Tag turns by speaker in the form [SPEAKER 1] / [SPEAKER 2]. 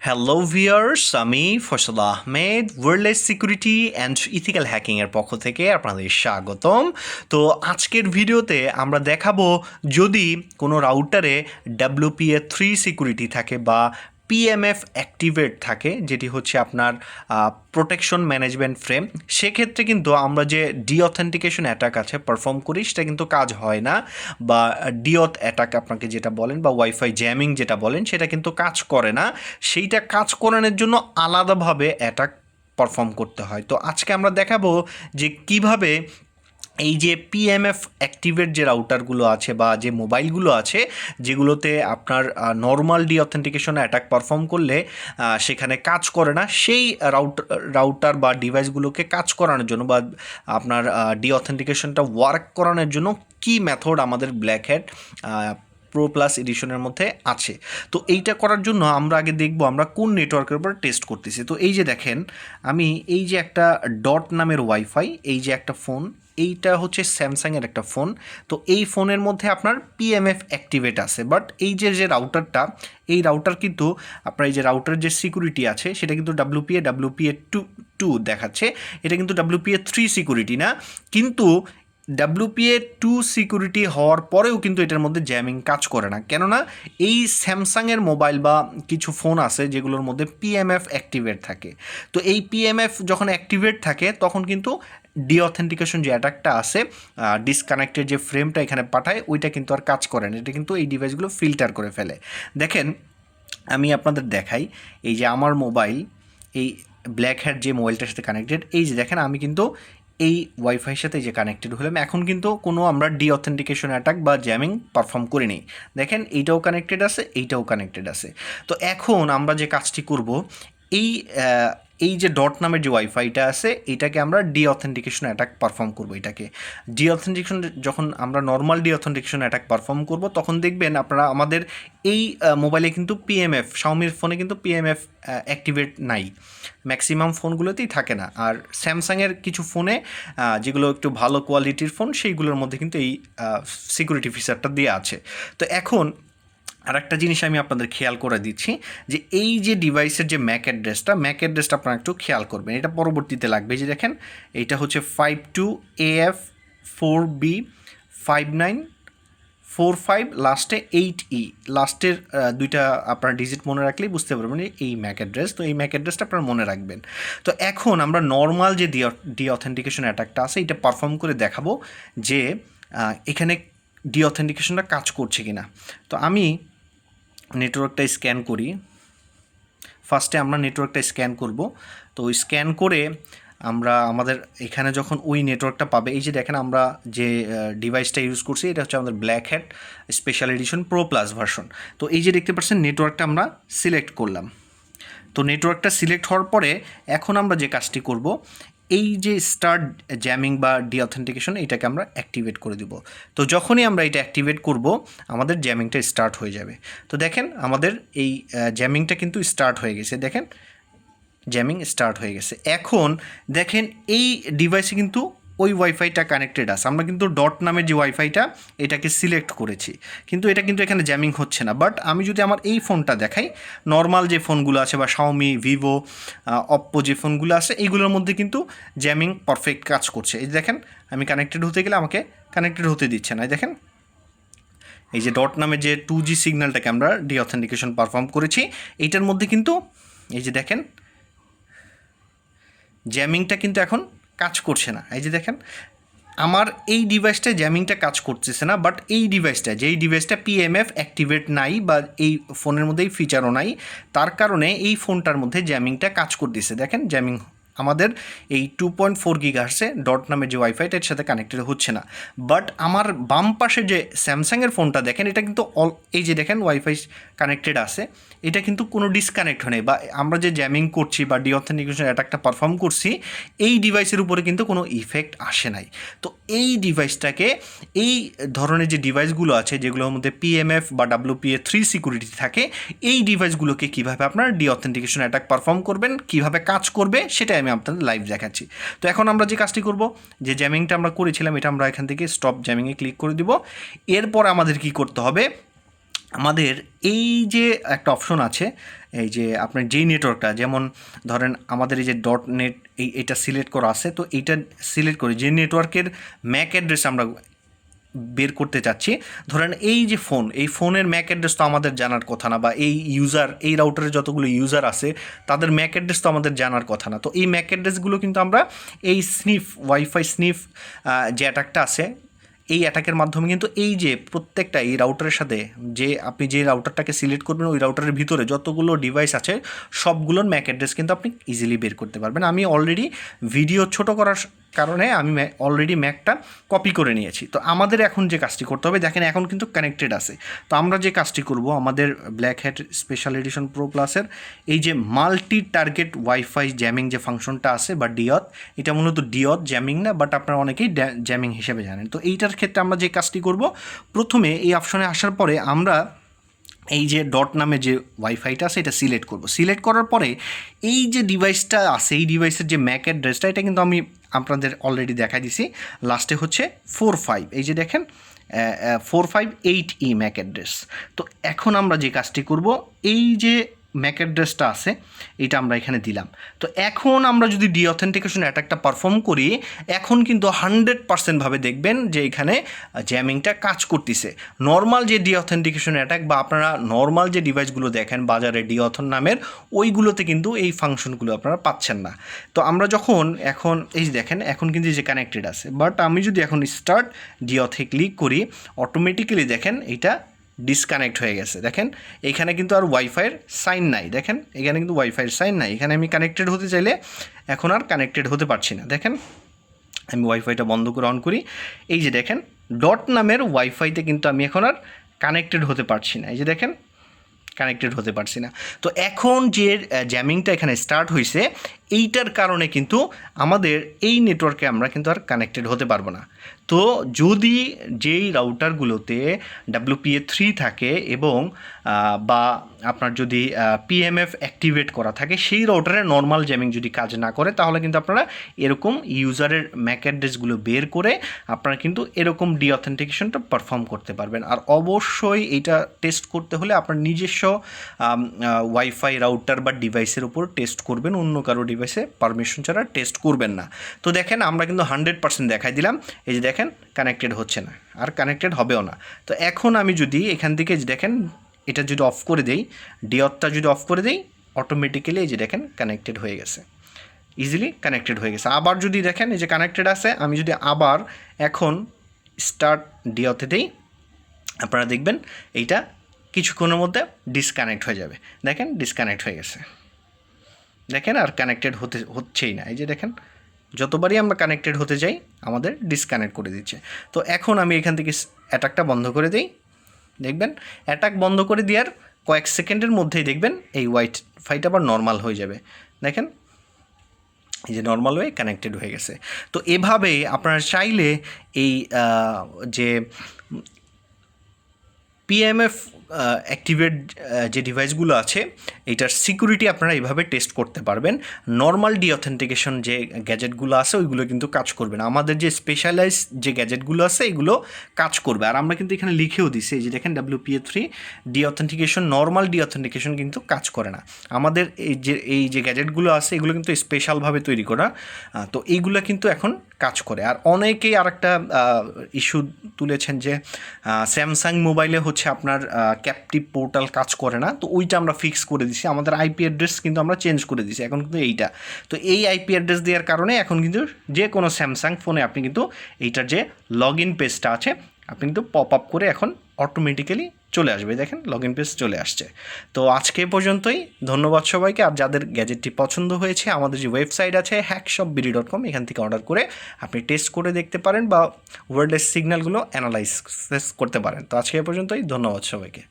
[SPEAKER 1] Hello viewers, আমি Faisal Ahmed wireless security and ethical হ্যাকিংয়ের পক্ষ থেকে আপনাদের স্বাগতম। তো আজকের ভিডিওতে আমরা দেখাবো যদি কোনো রাউটারে WPA3 সিকিউরিটি থাকে বা PMF অ্যাক্টিভেট থাকে, যেটি হচ্ছে আপনার প্রোটেকশন ম্যানেজমেন্ট ফ্রেম, সেক্ষেত্রে কিন্তু আমরা যে ডিঅথেন্টিকেশন অ্যাটাক আছে পারফর্ম করি সেটা কিন্তু কাজ হয় না, বা ডিঅথ অ্যাটাক আপনাকে যেটা বলেন বা ওয়াইফাই জ্যামিং যেটা বলেন সেটা কিন্তু কাজ করে না। সেইটা কাজ করানোর জন্য আলাদাভাবে অ্যাটাক পারফর্ম করতে হয়। তো আজকে আমরা দেখাবো যে কিভাবে এই যে পিএমএফ অ্যাক্টিভেট যে রাউটারগুলো আছে বা যে মোবাইলগুলো আছে যেগুলোতে আপনার নর্মাল ডিঅথেন্টিকেশন অ্যাটাক পারফর্ম করলে সেখানে কাজ করে না, সেই রাউটার বা ডিভাইসগুলোকে কাজ করানোর জন্য বা আপনার ডিঅথেন্টিকেশনটা ওয়ার্ক করানোর জন্য কি মেথড আমাদের ব্ল্যাক হ্যাট প্রো প্লাস এডিশনের মধ্যে আছে। তো এইটা করার জন্য আমরা আগে দেখব আমরা কোন নেটওয়ার্কের উপর টেস্ট করতেছি। তো এই যে দেখেন, আমি এই যে একটা ডট নামের ওয়াইফাই, এই যে একটা ফোন, এইটা হচ্ছে স্যামসাংয়ের একটা ফোন। তো এই ফোনের মধ্যে আপনার পিএমএফ অ্যাক্টিভেট আছে, বাট এই যে রাউটারটা, এই রাউটার কিন্তু আপনার এই যে রাউটারের যে সিকিউরিটি আছে সেটা কিন্তু WPA2 দেখাচ্ছে। এটা কিন্তু WPA3 সিকিউরিটি না, কিন্তু WPA2 সিকিউরিটি হওয়ার পরেও কিন্তু এটার মধ্যে জ্যামিং কাজ করে না। কেননা এই স্যামসাংয়ের মোবাইল বা কিছু ফোন আছে যেগুলোর মধ্যে পিএমএফ অ্যাক্টিভেট থাকে। তো এই পিএমএফ যখন অ্যাক্টিভেট থাকে তখন কিন্তু ডিঅথেন্টিকেশন যে অ্যাটাকটা আছে, ডিসকানেক্টেড যে ফ্রেমটা এখানে পাঠায়, ওইটা কিন্তু আর কাজ করে না। এটা কিন্তু এই ডিভাইসগুলো ফিল্টার করে ফেলে। দেখেন, আমি আপনাদের দেখাই, এই যে আমার মোবাইল, এই ব্ল্যাক হ্যাট যে মোবাইলটার সাথে কানেক্টেড, এই যে দেখেন আমি কিন্তু এই ওয়াইফাইয়ের সাথে যে কানেক্টেড হলাম, এখন কিন্তু কোনো আমরা ডিঅথেন্টিকেশন অ্যাটাক বা জ্যামিং পারফর্ম করিনি। দেখেন এইটাও কানেক্টেড আছে, এইটাও কানেক্টেড আছে। তো এখন আমরা যে কাজটি করব, এই এই যে ডট নামের যে ওয়াইফাইটা আছে এটাকে আমরা ডিঅথেন্টিকেশন অ্যাটাক পারফর্ম করব। এটাকে ডিঅথেন্টিকেশন, যখন আমরা নর্মাল ডিঅথেন্টিকেশন অ্যাটাক পারফর্ম করব তখন দেখবেন আপনারা আমাদের এই মোবাইলে কিন্তু পিএমএফ, শাওমির ফোনে কিন্তু পিএমএফ অ্যাক্টিভেট নাই, ম্যাক্সিমাম ফোনগুলোতেই থাকে না। আর স্যামসাংয়ের কিছু ফোনে যেগুলো একটু ভালো কোয়ালিটির ফোন সেইগুলোর মধ্যে কিন্তু এই সিকিউরিটি ফিচারটা দেওয়া আছে। তো এখন আর একটা জিনিস আমি আপনাদের খেয়াল করে দিচ্ছি, যে এই যে ডিভাইসের যে ম্যাক অ্যাড্রেসটা আপনারা একটু খেয়াল করবেন, এটা পরবর্তীতে লাগবে। যে দেখেন, এইটা হচ্ছে 52AF4B5945, লাস্টে 8E, লাস্টের দুইটা আপনার ডিজিট মনে রাখলেই বুঝতে পারবেন এই ম্যাক অ্যাড্রেস। তো এই ম্যাক অ্যাড্রেসটা আপনারা মনে রাখবেন। তো এখন আমরা নর্মাল যে ডিঅথেন্টিকেশন অ্যাটাকটা আছে এটা পারফর্ম করে দেখাবো যে এখানে ডিঅথেন্টিকেশনটা কাজ করছে কি না। তো আমি নেটওয়ার্কটা স্ক্যান করি। ফার্স্টে আমরা নেটওয়ার্কটা স্ক্যান করব। তো ওই স্ক্যান করে আমরা আমাদের এখানে যখন ওই নেটওয়ার্কটা পাবে, এই যে দেখেন আমরা যে ডিভাইসটা ইউজ করছি এটা হচ্ছে আমাদের black hat special edition pro plus version. তো এই যে দেখতে পাচ্ছেন নেটওয়ার্কটা আমরা সিলেক্ট করলাম। তো নেটওয়ার্কটা সিলেক্ট হওয়ার পরে এখন আমরা যে কাজটি করব, এই যে স্টার্ট জ্যামিং বা ডিঅথেন্টিকেশন এটাকে আমরা অ্যাক্টিভেট করে দিব। তো যখনই আমরা এটা অ্যাক্টিভেট করব আমাদের জ্যামিংটা স্টার্ট হয়ে যাবে। তো দেখেন আমাদের এই জ্যামিংটা কিন্তু স্টার্ট হয়ে গেছে। দেখেন জ্যামিং স্টার্ট হয়ে গেছে। এখন দেখেন এই ডিভাইসে কিন্তু ওই ওয়াইফাইটা কানেক্টেড আছে। আমরা কিন্তু ডট নামের যে ওয়াইফাইটা এটাকে সিলেক্ট করেছি, কিন্তু এটা কিন্তু এখানে জ্যামিং হচ্ছে না। বাট আমি যদি আমার এই ফোনটা দেখাই, নর্মাল যে ফোনগুলো আছে বা শাওমি, ভিভো, অপ্পো যে ফোনগুলো আছে এইগুলোর মধ্যে কিন্তু জ্যামিং পারফেক্ট কাজ করছে। এই দেখেন আমি কানেক্টেড হতে গেলে আমাকে কানেক্টেড হতে দিচ্ছে না। দেখেন এই যে ডট নামে যে 2G সিগন্যালটাকে আমরা ডিঅথেন্টিকেশন পারফর্ম করেছি এইটার মধ্যে কিন্তু এই যে দেখেন জ্যামিংটা কিন্তু এখন কাজ করছে না। এই যে দেখেন আমার এই ডিভাইসটা জ্যামিংটা কাজ করতেছে না, বাট এই ডিভাইসটা, যেই ডিভাইসটা পিএমএফ অ্যাক্টিভেট নাই বা এই ফোনের মধ্যে এই ফিচারও নাই, তার কারণে এই ফোনটার মধ্যে জ্যামিংটা কাজ করতেছে। দেখেন জ্যামিং আমাদের এই 2.4 গিগাহার্টসে ডট নামের যে ওয়াইফাইটা এর সাথে কানেক্টেড হচ্ছে না। বাট আমার বাম পাশে যে স্যামসাংয়ের ফোনটা দেখেন, এটা কিন্তু এই যে দেখেন ওয়াইফাই কানেক্টেড আছে, এটা কিন্তু কোনো ডিসকানেক্ট হয় নাই, বা আমরা যে জ্যামিং করছি বা ডিঅথেন্টিকেশন অ্যাটাকটা পারফর্ম করছি এই ডিভাইসের উপরে কিন্তু কোনো ইফেক্ট আসে নাই। তো এই ডিভাইসটাকে, এই ধরনের যে ডিভাইসগুলো আছে যেগুলোর মধ্যে পিএমএফ বা WPA3 সিকিউরিটি থাকে, এই ডিভাইসগুলোকে কীভাবে আপনার ডিঅথেন্টিকেশন অ্যাটাক পারফর্ম করবেন, কীভাবে কাজ করবে সেটাই আমি আপনাদের লাইভ দেখাচ্ছি। তো এখন আমরা যে কাজটি করব, যে জ্যামিংটা আমরা করেছিলাম এটা আমরা এখান থেকে স্টপ জ্যামিংয়ে ক্লিক করে দিব। এরপর আমাদের কি করতে হবে, আমাদের এই যে একটা অপশন আছে, এই যে আপনার যেই নেটওয়ার্কটা, যেমন ধরেন আমাদের এই যে ডট নেট এটা সিলেক্ট করা আছে, তো এইটা সিলেক্ট করে যে নেটওয়ার্কের ম্যাক অ্যাড্রেস আমরা বের করতে চাচ্ছি, ধরেন এই যে ফোন, এই ফোনের ম্যাক অ্যাড্রেস তো আমাদের জানার কথা না, বা এই ইউজার, এই রাউটারে যতগুলো ইউজার আছে তাদের ম্যাক অ্যাড্রেস তো আমাদের জানার কথা না। তো এই ম্যাক অ্যাড্রেসগুলো কিন্তু আমরা এই স্নিফ, ওয়াইফাই স্নিফ যে অ্যাটাকটা আছে, এই অ্যাটাকের মাধ্যমে কিন্তু এই যে প্রত্যেকটা এই রাউটারের সাথে, যে আপনি যে রাউটারটাকে সিলেক্ট করবেন ওই রাউটারের ভিতরে যতগুলো ডিভাইস আছে সবগুলোর ম্যাক অ্যাড্রেস কিন্তু আপনি ইজিলি বের করতে পারবেন। আমি অলরেডি ভিডিও ছোট করার কারণে আমি অলরেডি ম্যাকটা কপি করে নিয়েছি। তো আমাদের এখন যে কাজটি করতে হবে, দেখেন এখন কিন্তু কানেক্টেড আছে। তো আমরা যে কাজটি করব, আমাদের black hat special edition pro প্লাসের এই যে মাল্টি টার্গেট ওয়াইফাই জ্যামিং যে ফাংশনটা আছে বা ডিঅথ, এটা মূলত ডিঅথ জ্যামিং না, বাট আপনারা অনেকেই জ্যামিং হিসেবে জানেন। তো এইটার ক্ষেত্রে আমরা যে কাজটি করব, প্রথমে এই অপশনে আসার পরে আমরা এই যে ডট নামে যে ওয়াইফাইটা আছে এটা সিলেক্ট করব। সিলেক্ট করার পরে এই যে ডিভাইসটা আছে, এই ডিভাইসের যে ম্যাক অ্যাড্রেসটা, এটা কিন্তু আমি আপনাদের অলরেডি দেখাই দিছি, লাস্টে হচ্ছে 45, এই যে দেখেন 458E ম্যাক অ্যাড্রেস। তো এখন আমরা যে কাজটি করব, এই যে ম্যাক অ্যাড্রেসটা আছে এটা আমরা এখানে দিলাম। তো এখন আমরা যদি ডিঅথেন্টিকেশন অ্যাটাকটা পারফর্ম করি, এখন কিন্তু 100% ভাবে দেখবেন যে এখানে জ্যামিংটা কাজ করতেছে। নর্মাল যে ডিঅথেন্টিকেশন অ্যাটাক বা আপনারা নর্মাল যে ডিভাইসগুলো দেখেন বাজারে ডিঅথন নামের, ওইগুলোতে কিন্তু এই ফাংশনগুলো আপনারা পাচ্ছেন না। তো আমরা যখন এখন এই যে দেখেন এখন কিন্তু যে কানেক্টেড আছে, বাট আমি যদি এখন স্টার্ট ডিঅথে ক্লিক করি, অটোমেটিক্যালি দেখেন এটা ডিসকানেক্ট হয়ে গেছে। দেখেন এখানে কিন্তু আর ওয়াইফাইয়ের সাইন নাই, দেখেন এখানে কিন্তু ওয়াইফাইয়ের সাইন নাই। এখানে আমি কানেক্টেড হতে চাইলে এখন আর কানেক্টেড হতে পারছি না। দেখেন আমি ওয়াইফাইটা বন্ধ করে অন করি, এই যে দেখেন ডট নামের ওয়াইফাইতে কিন্তু আমি এখন আর কানেক্টেড হতে পারছি না, এই যে দেখেন কানেক্টেড হতে পারছি না। তো এখন যে জ্যামিংটা এখানে স্টার্ট হয়েছে, এইটার কারণে কিন্তু আমাদের এই নেটওয়ার্কে আমরা কিন্তু আর কানেক্টেড হতে পারবো না। তো যদি যেই রাউটারগুলোতে WPA3 থাকে এবং বা আপনার যদি PMF অ্যাক্টিভেট করা থাকে, সেই রাউটারে নর্মাল জ্যামিং যদি কাজ না করে, তাহলে কিন্তু আপনারা এরকম ইউজারের ম্যাক অ্যাড্রেসগুলো বের করে আপনারা কিন্তু এরকম ডিঅথেন্টিকেশনটা পারফর্ম করতে পারবেন। আর অবশ্যই এইটা টেস্ট করতে হলে আপনার নিজস্ব ওয়াইফাই রাউটার বা ডিভাইসের উপর টেস্ট করবেন, অন্য কারো ডিভাইসে পারমিশন ছাড়া টেস্ট করবেন না। তো দেখেন আমরা কিন্তু 100% দেখাই দিলাম, এই যে দেখেন কানেক্টেড হচ্ছে না, আর কানেক্টেড হবেও না। তো এখন আমি যদি এখান থেকে দেখেন এটা যদি অফ করে দেই, ডিঅথটা যদি অফ করে দেই, অটোমেটিক্যালি এই যে দেখেন কানেক্টেড হয়ে গেছে, ইজিলি কানেক্টেড হয়ে গেছে। আবার যদি দেখেন এই যে কানেক্টেড আছে, আমি যদি আবার এখন স্টার্ট ডিঅথে দেই, আপনারা দেখবেন এইটা কিছুক্ষণের মধ্যে ডিসকানেক্ট হয়ে যাবে। দেখেন ডিসকানেক্ট হয়ে গেছে, দেখেন আর কানেক্টেড হচ্ছেই না। এই যে দেখেন যতবারই আমরা কানেক্টেড হতে যাই আমাদের ডিসকানেক্ট করে দিচ্ছে। তো এখন আমি এখান থেকে অ্যাটাকটা বন্ধ করে দিই, দেখবেন অ্যাটাক বন্ধ করে দেওয়ার কয়েক সেকেন্ডের মধ্যেই দেখবেন এই ওয়াইফাইটা আবার নর্মাল হয়ে যাবে। দেখেন এই যে নর্মাল হয়ে কানেক্টেড হয়ে গেছে। তো এভাবে আপনারা চাইলে এই যে PMF অ্যাক্টিভেট যে ডিভাইসগুলো আছে এইটার সিকিউরিটি আপনারা এইভাবে টেস্ট করতে পারবেন। নর্মাল ডিঅথেন্টিকেশন যে গ্যাজেটগুলো আছে ওইগুলো কিন্তু কাজ করবে না, আমাদের যে স্পেশালাইজ যে গ্যাজেটগুলো আছে এগুলো কাজ করবে। আর আমরা কিন্তু এখানে লিখেও দিছি, এই যে দেখেন WPA3 ডিঅথেন্টিকেশন, নর্মাল ডিঅথেন্টিকেশন কিন্তু কাজ করে না। আমাদের এই যে গ্যাজেটগুলো আছে এগুলো কিন্তু স্পেশালভাবে তৈরি করা, তো এইগুলো কিন্তু এখন কাজ করে। আর অনেকেই আরেকটা ইস্যু তুলেছেন যে স্যামসাং মোবাইলে হচ্ছে আপনার ক্যাপটিভ পোর্টাল কাজ করে না, তো ওইটা আমরা ফিক্স করে দিছি। আমাদের আইপি অ্যাড্রেস কিন্তু আমরা চেঞ্জ করে দিছি এখন কিন্তু এইটা। তো এই আইপি অ্যাড্রেস দেওয়ার কারণে এখন কিন্তু যে কোনো স্যামসাং ফোনে আপনি কিন্তু এইটার যে লগ ইন পেজটা আছে আপনি কিন্তু পপ আপ করে এখন অটোমেটিক্যালি চলে আসবে, দেখেন লগ ইন পেজ চলে আসছে। তো আজকে পর্যন্তই, ধন্যবাদ সবাইকে। আর যাদের গ্যাজেটটি পছন্দ হয়েছে, আমাদের যে ওয়েবসাইট আছে hackshopbd.com, এখান থেকে অর্ডার করে আপনি টেস্ট করে দেখতে পারেন বা ওয়্যারলেস সিগন্যালগুলো অ্যানালাইসিস করতে পারেন। তো আজকে পর্যন্তই, ধন্যবাদ সবাইকে।